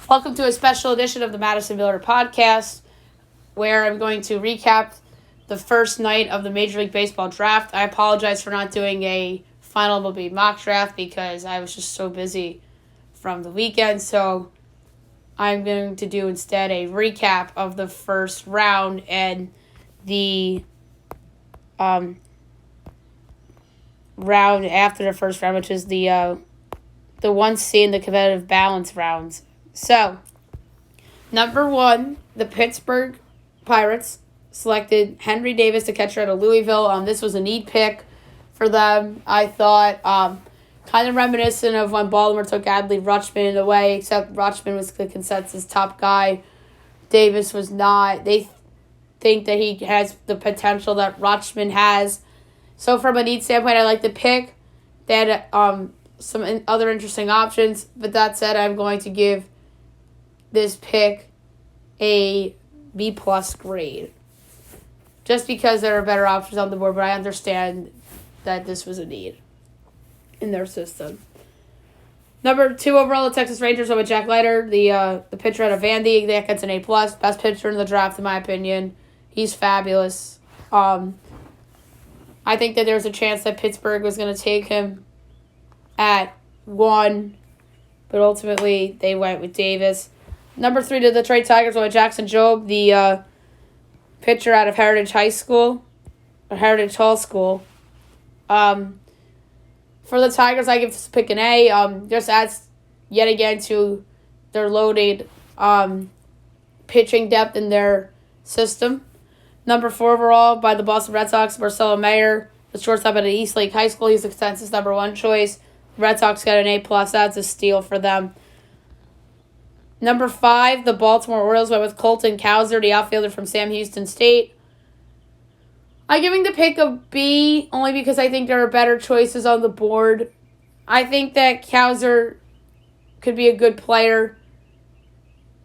Welcome to a special edition of the Madison Miller Podcast, where I'm going to recap the first night of the Major League Baseball draft. I apologize for not doing a final MLB mock draft because I was just so busy from the weekend, so I'm going to do instead a recap of the first round and the round after the first round, which is the 1C in the competitive balance rounds. So, number 1, the Pittsburgh Pirates selected Henry Davis, the catcher out of Louisville. This was a need pick for them. I thought kind of reminiscent of when Baltimore took Adley Rutschman away, except Rutschman was the consensus top guy. Davis was not. They think that he has the potential that Rutschman has. So from a need standpoint, I like the pick. They had some other interesting options. But that said, I'm going to give this pick a B+ grade. Just because there are better options on the board, but I understand that this was a need in their system. Number 2 overall, the Texas Rangers went with Jack Leiter, the pitcher out of Vandy. That gets an A+. Best pitcher in the draft, in my opinion. He's fabulous. I think that there's a chance that Pittsburgh was going to take him at 1, but ultimately they went with Davis. Number 3, the Detroit Tigers went with Jackson Jobe, the pitcher out of Heritage High School, or Heritage Hall School. For the Tigers, I give this pick an A. Just adds yet again to their loaded pitching depth in their system. Number 4 overall by the Boston Red Sox, Marcelo Mayer, the shortstop at Eastlake High School. He's the consensus number 1 choice. Red Sox got an A+. That's a steal for them. Number 5, the Baltimore Orioles went with Colton Cowser, the outfielder from Sam Houston State. I'm giving the pick a B only because I think there are better choices on the board. I think that Cowser could be a good player,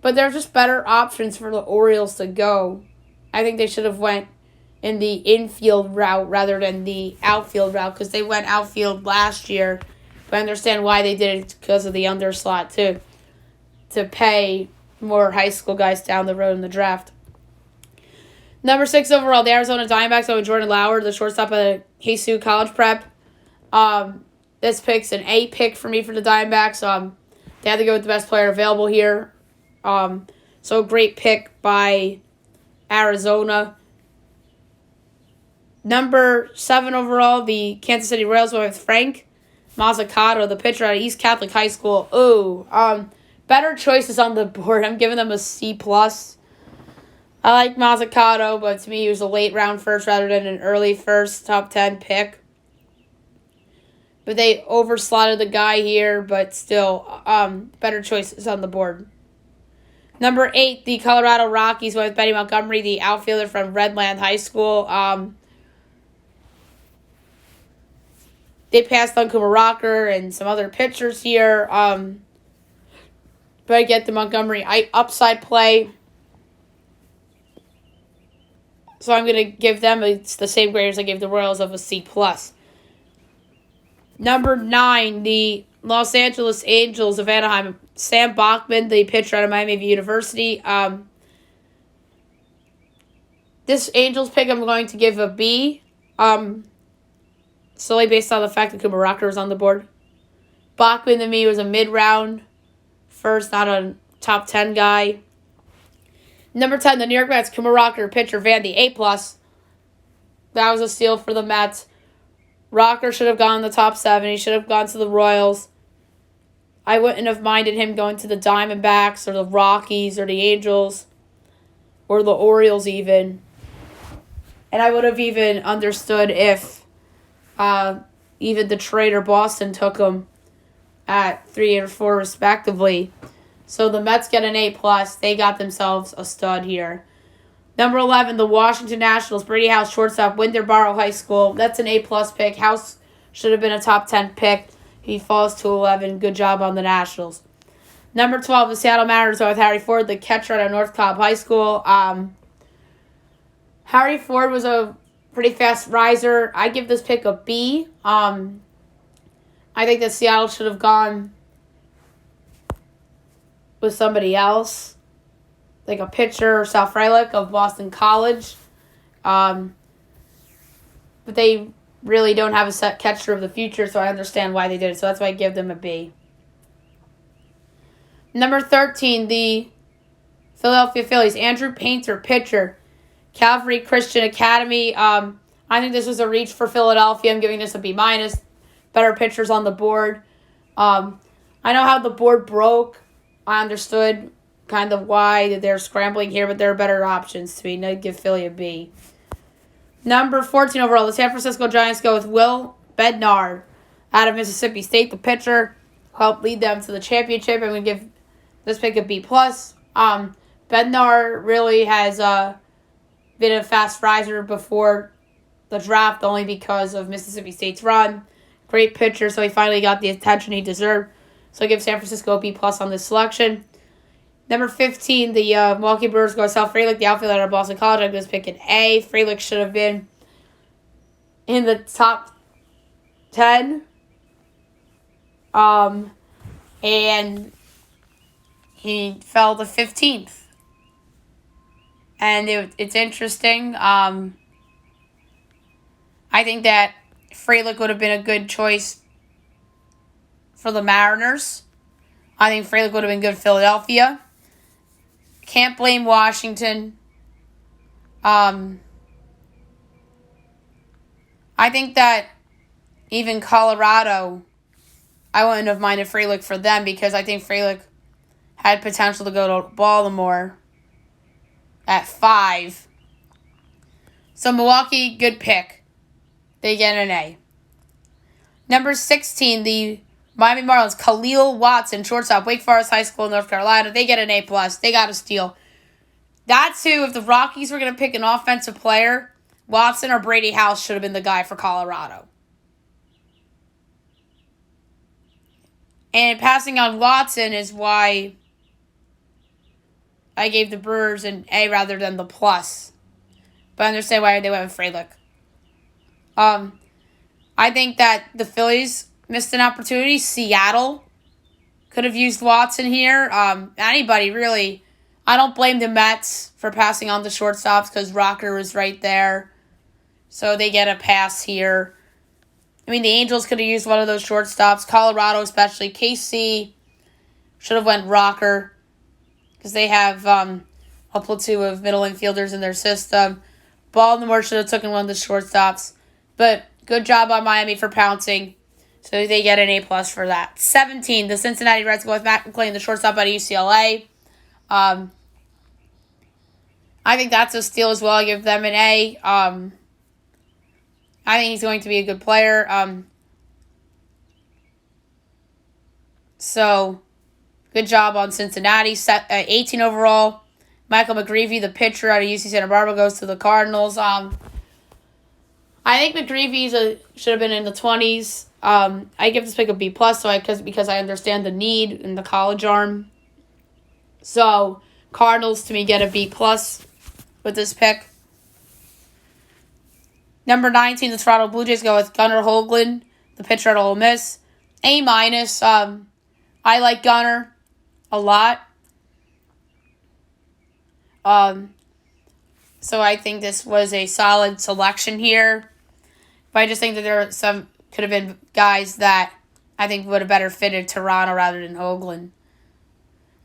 but there are just better options for the Orioles to go. I think they should have went in the infield route rather than the outfield route because they went outfield last year. But I understand why they did it because of the underslot too, to pay more high school guys down the road in the draft. Number 6 overall, the Arizona Diamondbacks went with Jordan Lauer, the shortstop at Jesus College Prep. This pick's an A pick for me for the Diamondbacks. They had to go with the best player available here. So great pick by Arizona. Number 7 overall, the Kansas City Royals went with Frank Mazzucato, the pitcher at East Catholic High School. Better choices on the board. I'm giving them a C+. I like Mazzucato, but to me he was a late round first rather than an early first top 10 pick. But they overslotted the guy here, but still better choices on the board. Number 8, the Colorado Rockies went with Benny Montgomery, the outfielder from Redland High School. They passed on Cooper Rocker and some other pitchers here. But I get the Montgomery upside play. So I'm going to give them the same grade as I gave the Royals of a C+. Number 9, the Los Angeles Angels of Anaheim. Sam Bachman, the pitcher out of Miami University. This Angels pick I'm going to give a B. Solely based on the fact that Cooper Rocker was on the board. Bachman to me was a mid-round first, not a top 10 guy. Number 10, the New York Mets, Cooper Rocker, pitcher, Vandy, A+. That was a steal for the Mets. Rocker should have gone in the top 7. He should have gone to the Royals. I wouldn't have minded him going to the Diamondbacks or the Rockies or the Angels or the Orioles even. And I would have even understood if even Detroit or Boston took him at 3 or 4 respectively. So the Mets get an A+. They got themselves a stud here. Number 11, the Washington Nationals, Brady House, shortstop, Winterboro High School. That's an A+ pick. House should have been a top 10 pick. He falls to 11. Good job on the Nationals. Number 12, the Seattle Mariners are with Harry Ford, the catcher at North Cobb High School. Harry Ford was a pretty fast riser. I give this pick a B. I think that Seattle should have gone with somebody else, like a pitcher, Sal Frelick of Boston College. But they really don't have a set catcher of the future, so I understand why they did it. So that's why I give them a B. Number 13, the Philadelphia Phillies. Andrew Painter, pitcher. Calvary Christian Academy. I think this was a reach for Philadelphia. I'm giving this a B-. Better pitchers on the board. I know how the board broke. I understood kind of why they're scrambling here, but there are better options to me. I'd give Philly a B. Number 14 overall, the San Francisco Giants go with Will Bednar out of Mississippi State, the pitcher, helped lead them to the championship. I'm going to give this pick a B+. Bednar really has been a fast riser before the draft, only because of Mississippi State's run. Great pitcher, so he finally got the attention he deserved. So I give San Francisco a B+ on this selection. Number 15, the Milwaukee Brewers go with Sal Frelick, the outfielder out of Boston College. I'm going to pick an A. Frelick should have been in the top 10. And he fell to 15th. And it's interesting. I think that Frelick would have been a good choice for the Mariners. I think Frelick would have been good for Philadelphia. Can't blame Washington. I think that even Colorado, I wouldn't have minded Frelick for them because I think Frelick had potential to go to Baltimore at 5. So Milwaukee, good pick. They get an A. Number 16, the Miami Marlins, Khalil Watson, shortstop, Wake Forest High School, North Carolina. They get an A+. They got a steal. That's who, if the Rockies were going to pick an offensive player, Watson or Brady House should have been the guy for Colorado. And passing on Watson is why I gave the Brewers an A rather than the plus. But I understand why they went with Frelick. I think that the Phillies missed an opportunity. Seattle could have used Watson here. Anybody, really. I don't blame the Mets for passing on the shortstops because Rocker was right there. So they get a pass here. I mean, the Angels could have used one of those shortstops. Colorado especially. KC should have went Rocker because they have a platoon of middle infielders in their system. Baltimore should have taken one of the shortstops. But good job on Miami for pouncing. So they get an A+ for that. 17, the Cincinnati Reds go with Matt McClain, the shortstop out of UCLA. I think that's a steal as well. I give them an A. I think he's going to be a good player. So, good job on Cincinnati. 18 overall. Michael McGreevy, the pitcher out of UC Santa Barbara, goes to the Cardinals. I think McGreevy should have been in the 20s. I give this pick a B+, because I understand the need in the college arm. So, Cardinals, to me, get a B+ with this pick. Number 19, the Toronto Blue Jays go with Gunnar Hoagland, the pitcher at Ole Miss. A-. I like Gunnar a lot. So I think this was a solid selection here. But I just think that there are could have been guys that I think would have better fitted Toronto rather than Hoagland.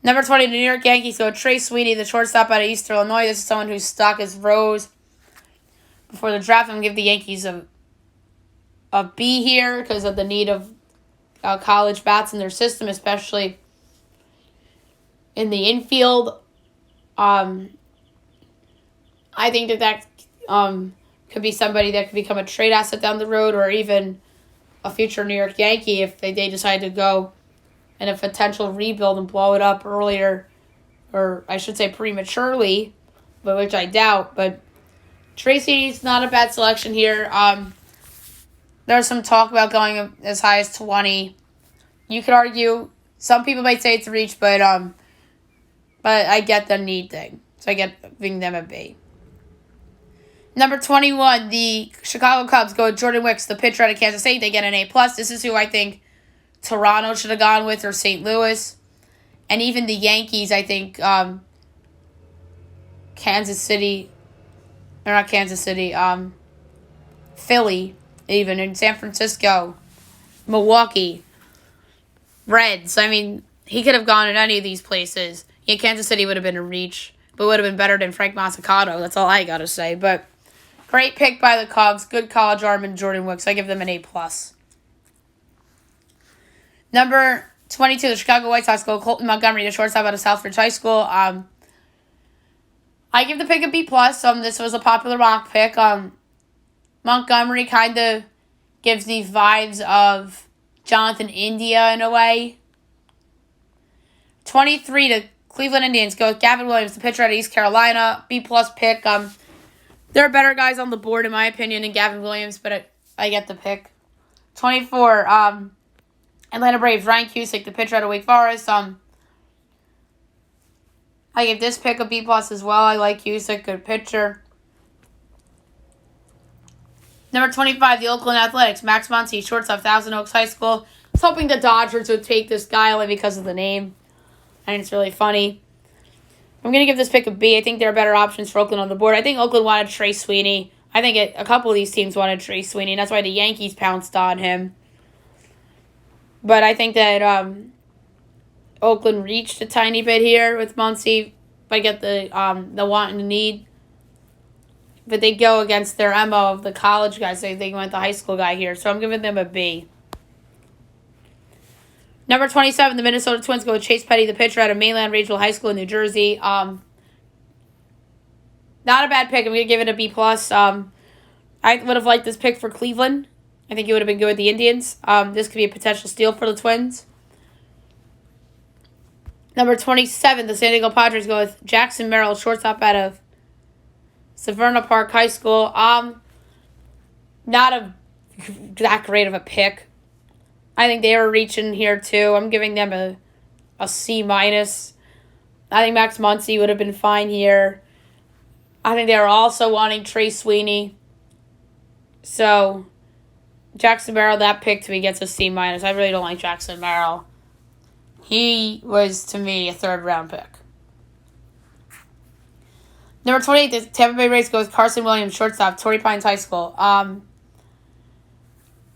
Number 20, the New York Yankees go with Trey Sweeney, the shortstop out of East Illinois. This is someone whose stock has rose before the draft. I'm going to give the Yankees a B here because of the need of college bats in their system, especially in the infield. I think that could be somebody that could become a trade asset down the road or even a future New York Yankee if they decide to go in a potential rebuild and blow it up earlier, or I should say prematurely, but which I doubt. But Tracy's not a bad selection here. There's some talk about going as high as 20. You could argue, some people might say it's a reach, but I get the need thing. So I get giving them a B. Number 21, the Chicago Cubs go with Jordan Wicks, the pitcher out of Kansas State. They get an A+. This is who I think Toronto should have gone with or St. Louis. And even the Yankees, I think, Kansas City, or not Kansas City, Philly, even in San Francisco, Milwaukee, Reds. I mean, he could have gone in any of these places. Yeah, Kansas City would have been a reach, but would have been better than Frank Mazzucato. That's all I gotta say. But great pick by the Cubs. Good college arm in Jordan Wicks. I give them an A+. Number 22, the Chicago White Sox go Colton Montgomery, the shortstop out of Southbridge High School. I give the pick a B+. This was a popular mock pick. Montgomery kind of gives the vibes of Jonathan India in a way. 23, the Cleveland Indians go with Gavin Williams, the pitcher out of East Carolina. B+ pick. There are better guys on the board, in my opinion, than Gavin Williams, but I get the pick. 24, Atlanta Braves, Ryan Cusick, the pitcher out of Wake Forest. I give this pick a B+ as well. I like Cusick, good pitcher. Number 25, the Oakland Athletics, Max Muncy, shortstop, Thousand Oaks High School. I was hoping the Dodgers would take this guy only because of the name. I think it's really funny. I'm going to give this pick a B. I think there are better options for Oakland on the board. I think Oakland wanted Trey Sweeney. I think a couple of these teams wanted Trey Sweeney, and that's why the Yankees pounced on him. But I think that Oakland reached a tiny bit here with Muncy. But I get the want and the need. But they go against their MO of the college guys. They went the high school guy here. So I'm giving them a B. Number 27, the Minnesota Twins go with Chase Petty, the pitcher out of Mainland Regional High School in New Jersey. Not a bad pick. I'm going to give it a B+. I would have liked this pick for Cleveland. I think it would have been good with the Indians. This could be a potential steal for the Twins. Number 27, the San Diego Padres go with Jackson Merrill, shortstop out of Severna Park High School. Not that great of a pick. I think they were reaching here too. I'm giving them a C-. I think Max Muncy would have been fine here. I think they were also wanting Trey Sweeney. So, Jackson Merrill, that pick to me gets a C-. I really don't like Jackson Merrill. He was, to me, a third-round pick. Number 28, the Tampa Bay Rays goes Carson Williams, shortstop, Torrey Pines High School.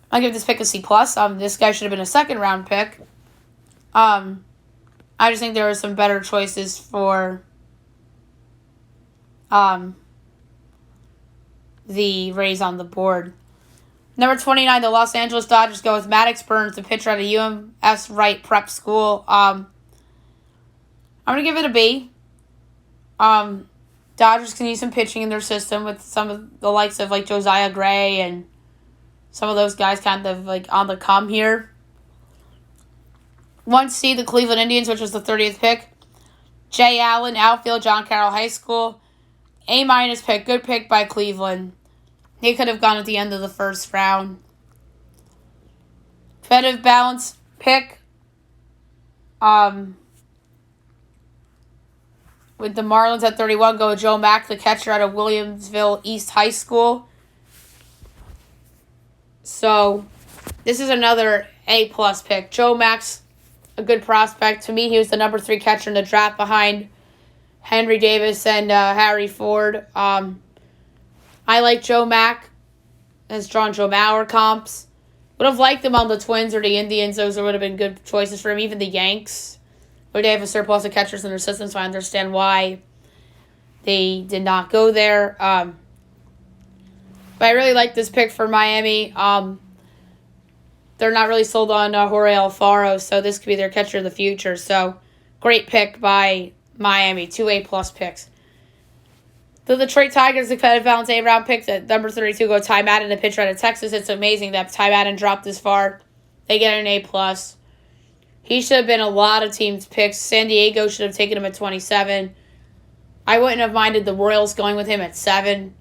I'll give this pick a C+. This guy should have been a second-round pick. I just think there were some better choices for the Rays on the board. Number 29, the Los Angeles Dodgers go with Maddox Burns, the pitcher out of UMS Wright Prep School. I'm going to give it a B. Dodgers can use some pitching in their system with some of the likes of like Josiah Gray and some of those guys kind of like on the come here. 1C, the Cleveland Indians, which was the 30th pick. Jay Allen, outfield, John Carroll High School. A- pick. Good pick by Cleveland. He could have gone at the end of the first round. Competitive balance pick. With the Marlins at 31, go with Joe Mack, the catcher out of Williamsville East High School. So, this is another A+ pick. Joe Mack's a good prospect. To me, he was the number 3 catcher in the draft behind Henry Davis and Harry Ford. I like Joe Mack. Has drawn Joe Mauer comps. Would have liked him on the Twins or the Indians. Those would have been good choices for him. Even the Yanks. But they have a surplus of catchers in their system, so I understand why they did not go there. But I really like this pick for Miami. They're not really sold on Jorge Alfaro, so this could be their catcher of the future. So, great pick by Miami. 2 A+ picks. The Detroit Tigers, the competitive balance A-round pick. At number 32, go Ty Madden, the pitcher out of Texas. It's amazing that Ty Madden dropped this far. They get an A+. He should have been a lot of teams' picks. San Diego should have taken him at 27. I wouldn't have minded the Royals going with him at 7.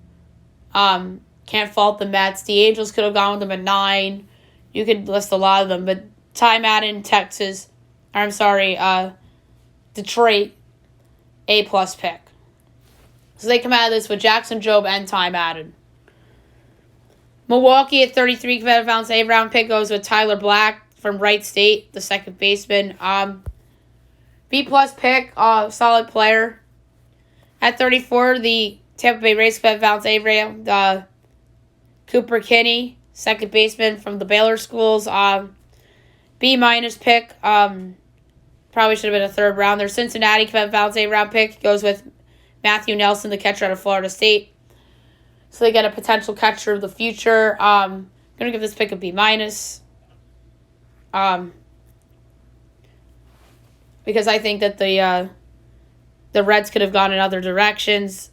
Can't fault the Mets. The Angels could have gone with him at 9. You could list a lot of them. But Ty Madden, Texas. Detroit, A+ pick. So they come out of this with Jackson Jobe and Ty Madden. Milwaukee at 33, competitive balance A-round pick goes with Tyler Black from Wright State, the second baseman. B-plus pick, solid player. At 34, the Tampa Bay Rays got Valence Avery, Cooper Kinney, second baseman from the Baylor schools. B- pick. Probably should have been a third rounder. Cincinnati Valence round pick goes with Matthew Nelson, the catcher out of Florida State. So they get a potential catcher of the future. I'm gonna give this pick a B-. Because I think that the Reds could have gone in other directions.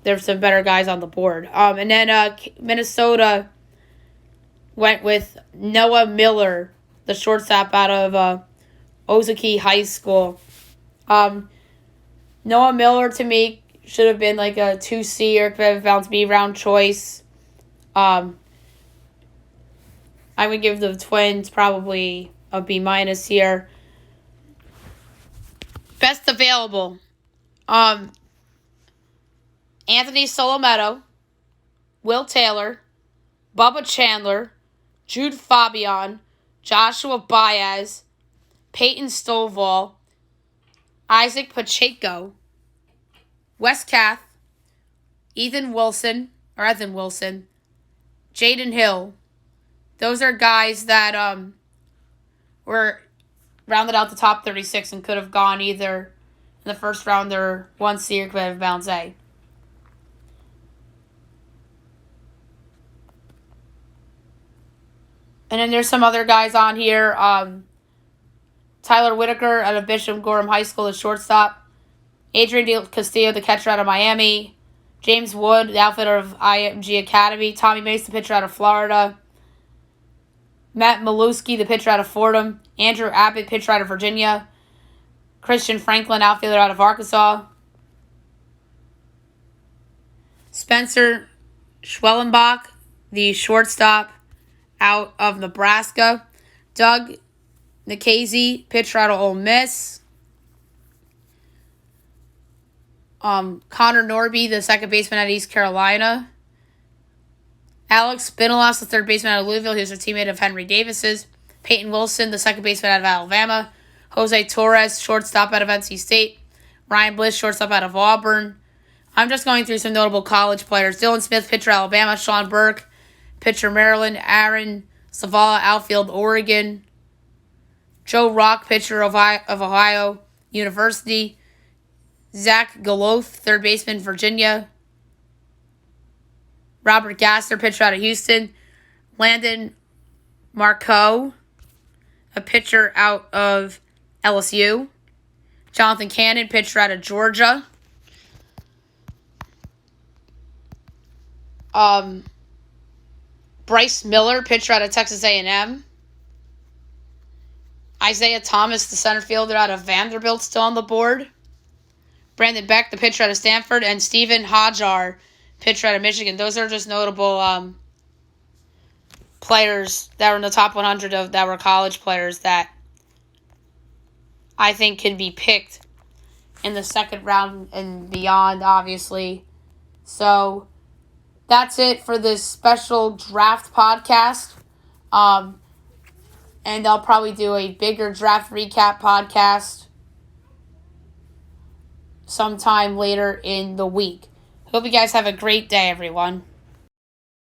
There's some better guys on the board. And then Minnesota went with Noah Miller, the shortstop out of Ozaukee High School. Noah Miller, to me, should have been like a 2C or Valence B round choice. I would give the Twins probably a B- here. Best available. Anthony Solometo, Will Taylor, Bubba Chandler, Jude Fabian, Joshua Baez, Peyton Stovall, Isaac Pacheco, Wes Kath, Ethan Wilson, Jaden Hill. Those are guys that were rounded out the top 36 and could have gone either in the first round or 1C or competitive Valence A. And then there's some other guys on here. Tyler Whitaker out of Bishop Gorham High School, the shortstop. Adrian Del Castillo, the catcher out of Miami. James Wood, the outfielder of IMG Academy. Tommy Mace, the pitcher out of Florida. Matt Maluski, the pitcher out of Fordham. Andrew Abbott, pitcher out of Virginia. Christian Franklin, outfielder out of Arkansas. Spencer Schwellenbach, the shortstop out of Nebraska. Doug Nikhazy, pitcher out of Ole Miss. Connor Norby, the second baseman out of East Carolina. Alex Spinolas, the third baseman out of Louisville. He was a teammate of Henry Davis's. Peyton Wilson, the second baseman out of Alabama. Jose Torres, shortstop out of NC State. Ryan Bliss, shortstop out of Auburn. I'm just going through some notable college players. Dylan Smith, pitcher Alabama. Sean Burke, pitcher Maryland. Aaron Zavala, outfield Oregon. Joe Rock, pitcher of Ohio University. Zach Galoth, third baseman, Virginia. Robert Gasser, pitcher out of Houston. Landon Marco, a pitcher out of LSU. Jonathan Cannon, pitcher out of Georgia. Bryce Miller, pitcher out of Texas A&M. Isaiah Thomas, the center fielder out of Vanderbilt, still on the board. Brandon Beck, the pitcher out of Stanford. And Stephen Hajar, pitcher out of Michigan. Those are just notable players that were in the top 100 that were college players that I think can be picked in the second round and beyond, obviously. So that's it for this special draft podcast. And I'll probably do a bigger draft recap podcast sometime later in the week. Hope you guys have a great day, everyone.